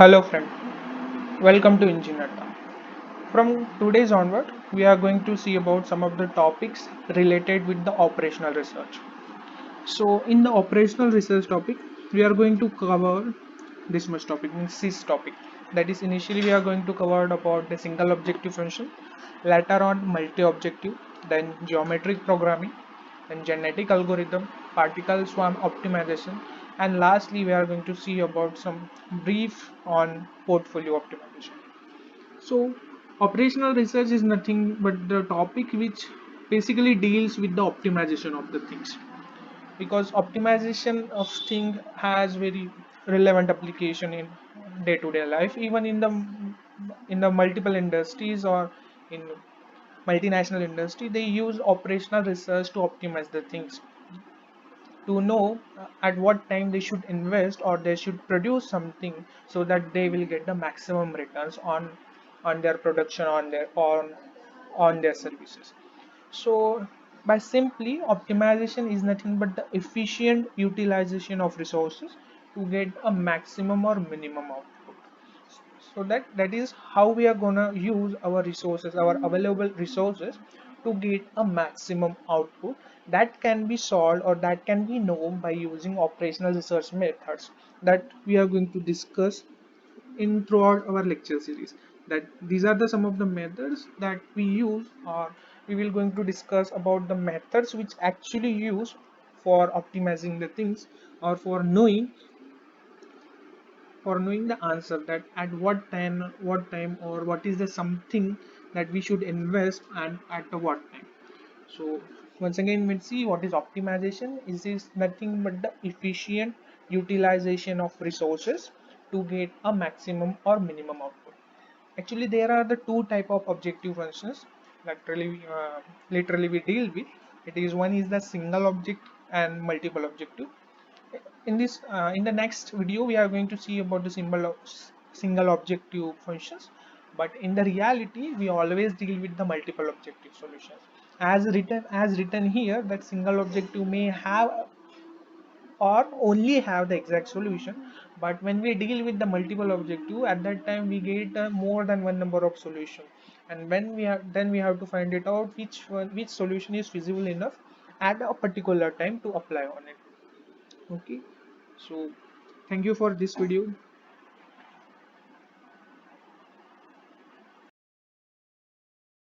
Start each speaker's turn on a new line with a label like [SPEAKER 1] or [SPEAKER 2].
[SPEAKER 1] Hello friend, welcome to Engineer. From today's onward, we are going to see about some of the topics related with the operational research. So in the operational research topic, we are going to cover this much topic, means this topic. That is initially we are going to cover about the single objective function, later on multi-objective, then geometric programming, then genetic algorithm, particle swarm optimization, and lastly we are going to see about some brief on portfolio optimization. So operational research is nothing but the topic which basically deals with the optimization of the things, because optimization of thing has very relevant application in day-to-day life, even in the multiple industries or in multinational industry. They use operational research to optimize the things, to know at what time they should invest or they should produce something so that they will get the maximum returns on their production, on their services. So by simply, optimization is nothing but the efficient utilization of resources to get a maximum or minimum output. So that is how we are gonna use our resources, our available resources, to get a maximum output that can be solved or that can be known by using operational research methods that we are going to discuss in throughout our lecture series. That these are the some of the methods that we use, or we will going to discuss about the methods which actually use for optimizing the things, or for knowing the answer that at what time or what is the something that we should invest and at the what time. So once again, we'll see what is optimization. Is nothing but the efficient utilization of resources to get a maximum or minimum output. Actually there are the two type of objective functions that literally we deal with. It is, one is the single object and multiple objective. In the next video we are going to see about the symbol of single objective functions, but in the reality we always deal with the multiple objective solutions. As written here, that single objective may have or only have the exact solution, but when we deal with the multiple objective, at that time we get more than one number of solution, and when we have to find it out which solution is feasible enough at a particular time to apply on it. Okay, so thank you for this video.